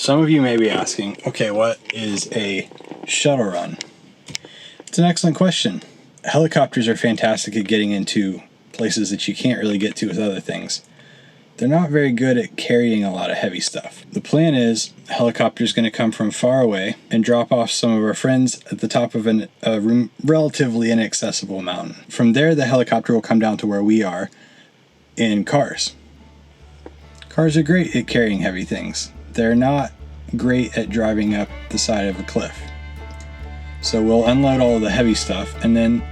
Some of you may be asking, okay, what is a shuttle run? It's an excellent question. Helicopters are fantastic at getting into places that you can't really get to with other things. They're not very good at carrying a lot of heavy stuff. The plan is a helicopter is going to come from far away and drop off some of our friends at the top of a relatively inaccessible mountain. From there, the helicopter will come down to where we are in cars. Cars are great at carrying heavy things. They're not great at driving up the side of a cliff. So we'll unload all of the heavy stuff, and then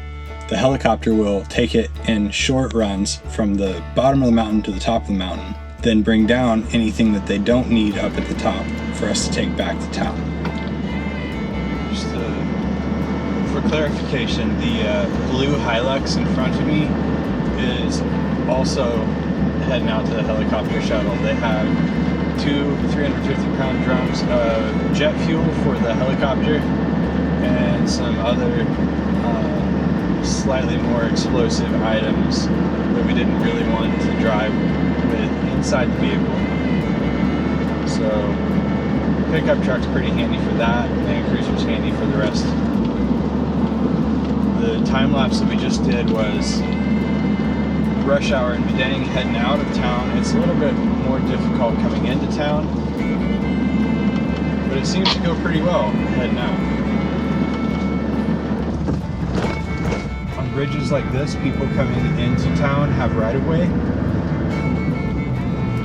the helicopter will take it in short runs from the bottom of the mountain to the top of the mountain, then bring down anything that they don't need up at the top for us to take back to town. Just for clarification, the blue Hilux in front of me is also heading out to the helicopter shuttle. They have two 350-pound drums of jet fuel for the helicopter and some other slightly more explosive items that we didn't really want to drive with inside the vehicle. So pickup truck's pretty handy for that, and cruiser's handy for the rest. The time lapse that we just did was rush hour in Bedang heading out of town. It's a little bit more difficult coming into town, but it seems to go pretty well heading out. Bridges like this, people coming into town have right-of-way.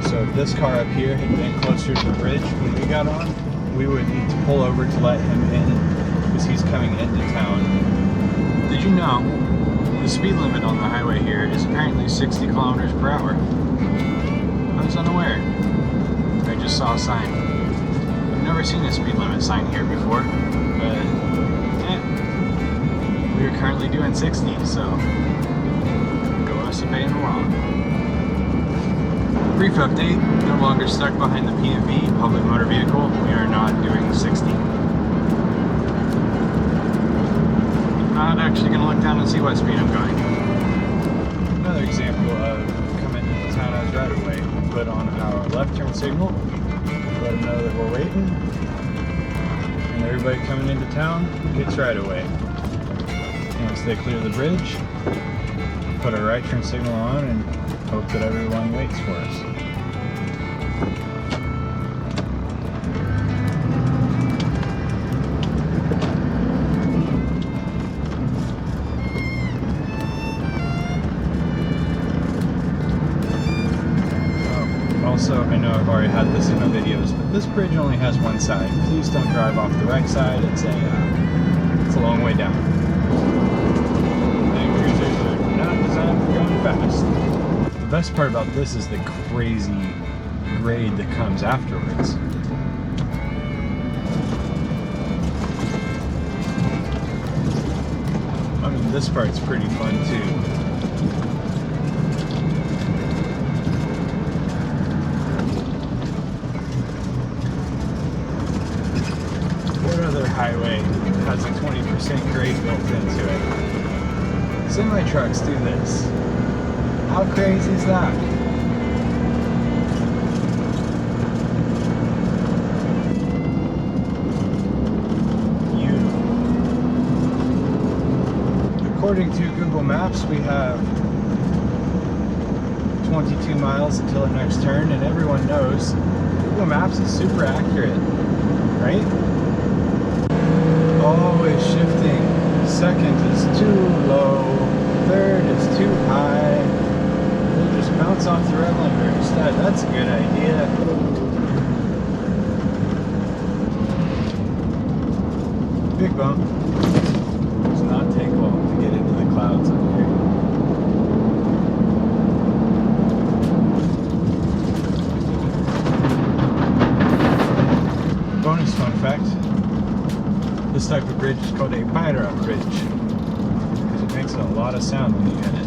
So if this car up here had been closer to the bridge when we got on, we would need to pull over to let him in because he's coming into town. Did you know the speed limit on the highway here is apparently 60 kilometers per hour? I was unaware. I just saw a sign. I've never seen a speed limit sign here before, but we're currently doing 60, so go us obeying the law. Brief update, no longer stuck behind the PMV, public motor vehicle. We are not doing 60. Not actually going to look down and see what speed I'm going. Another example of coming into town as right away. We put on our left turn signal, let them know that we're waiting, and everybody coming into town gets right away. Once they clear the bridge, put our right turn signal on and hope that everyone waits for us. Also, I know I've already had this in my videos, but this bridge only has one side. Please don't drive off the right side. It's a long way down. Fast. The best part about this is the crazy grade that comes afterwards. I mean, this part's pretty fun too. What other highway has a 20% grade built into it? Semi trucks do this. How crazy is that? Beautiful. According to Google Maps, we have 22 miles until our next turn, and everyone knows Google Maps is super accurate, right? Always shifting. Second is too low. Third is too high. We'll just bounce off the red limiter instead. That's a good idea. Big bump. Does not take long to get into the clouds up here. Bonus fun fact. This type of bridge is called a Pyra bridge because it makes a lot of sound when you hit it.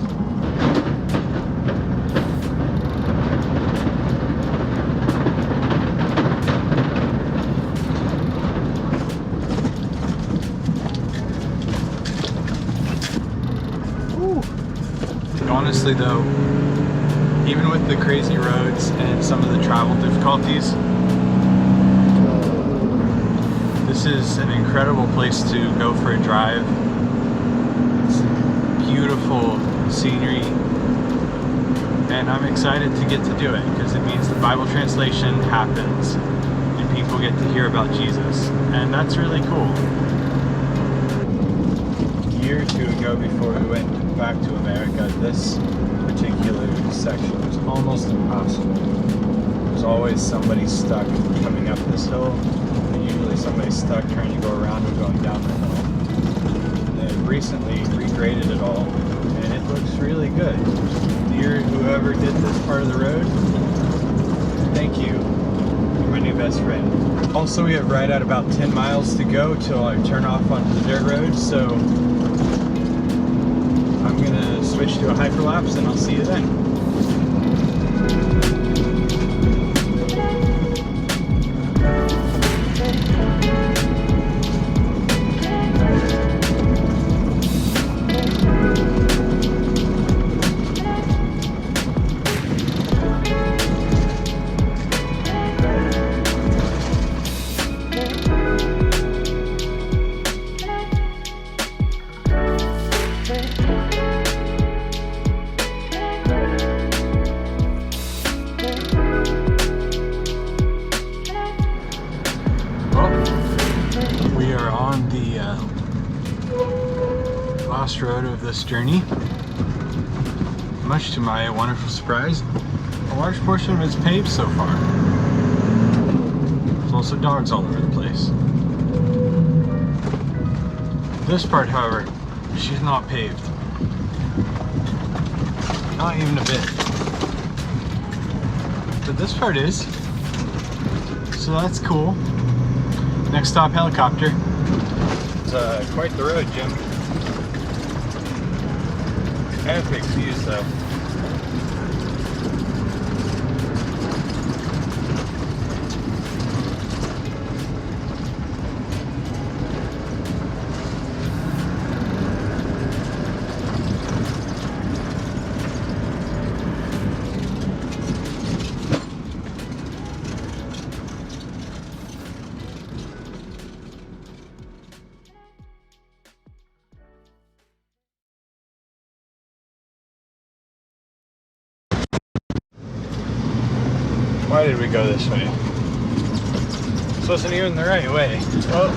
Honestly though, even with the crazy roads and some of the travel difficulties, is an incredible place to go for a drive. It's beautiful scenery, and I'm excited to get to do it because it means the Bible translation happens and people get to hear about Jesus, and that's really cool. A year or two ago, before we went back to America, this particular section was almost impossible. There's always somebody stuck coming up this hill, and usually somebody stuck trying to go around or going down the hill. They've recently regraded it all, and it looks really good. Whoever did this part of the road, thank you. You're my new best friend. Also, we have right at about 10 miles to go till I turn off onto the dirt road, so I'm gonna switch to a hyperlapse and I'll see you then. Last road of this journey. Much to my wonderful surprise, a large portion of it is paved so far. There's also dogs all over the place. This part, however, she's not paved. Not even a bit. But this part is. So that's cool. Next stop, helicopter. It's quite the road, Jim. Epic views though. Why did we go this way? This wasn't even the right way. Well,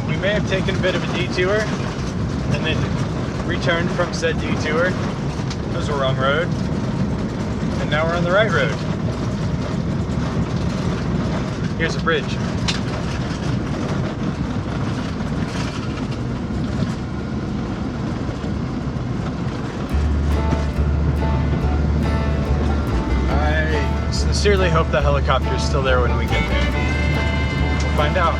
we may have taken a bit of a detour and then returned from said detour. It was the wrong road. And now we're on the right road. Here's a bridge. I sincerely hope the helicopter is still there when we get there. We'll find out.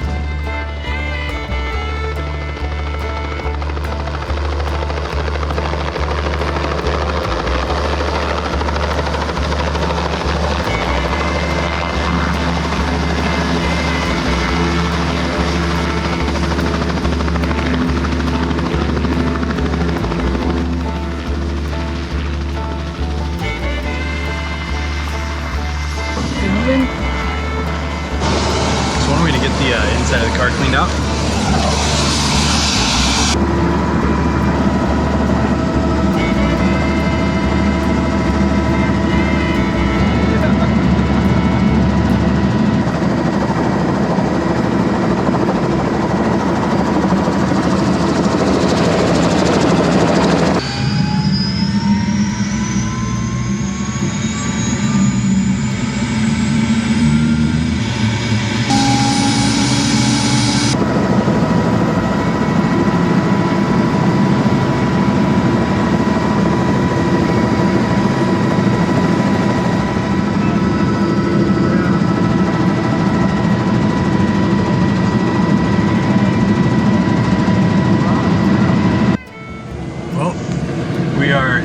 It's one way to get the inside of the car cleaned out.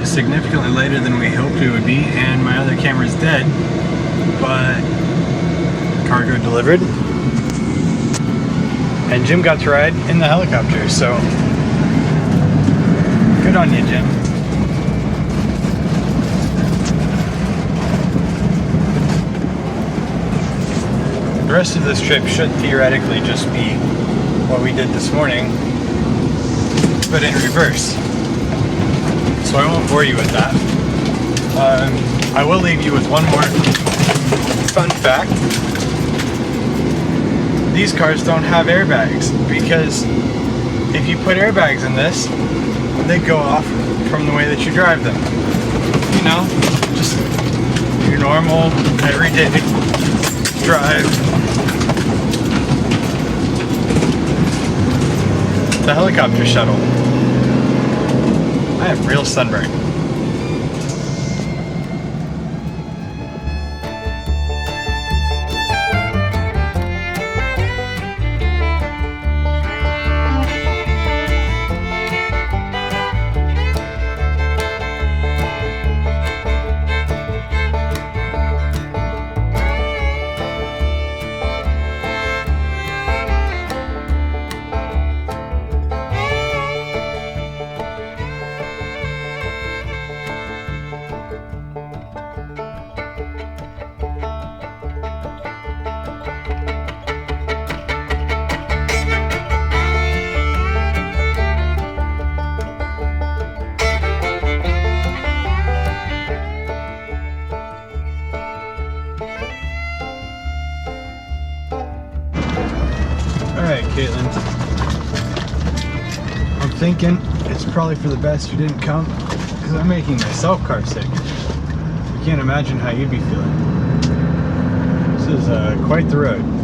Significantly later than we hoped it would be, and my other camera's dead, but cargo delivered, and Jim got to ride in the helicopter, so good on you, Jim. The rest of this trip should theoretically just be what we did this morning, but in reverse. So I won't bore you with that. I will leave you with one more fun fact. These cars don't have airbags because if you put airbags in this, they go off from the way that you drive them. You know, just your normal, everyday drive. The helicopter shuttle. I have real sunburn. Alright, Caitlin. I'm thinking it's probably for the best you didn't come because I'm making myself car sick. I can't imagine how you'd be feeling. This is quite the road.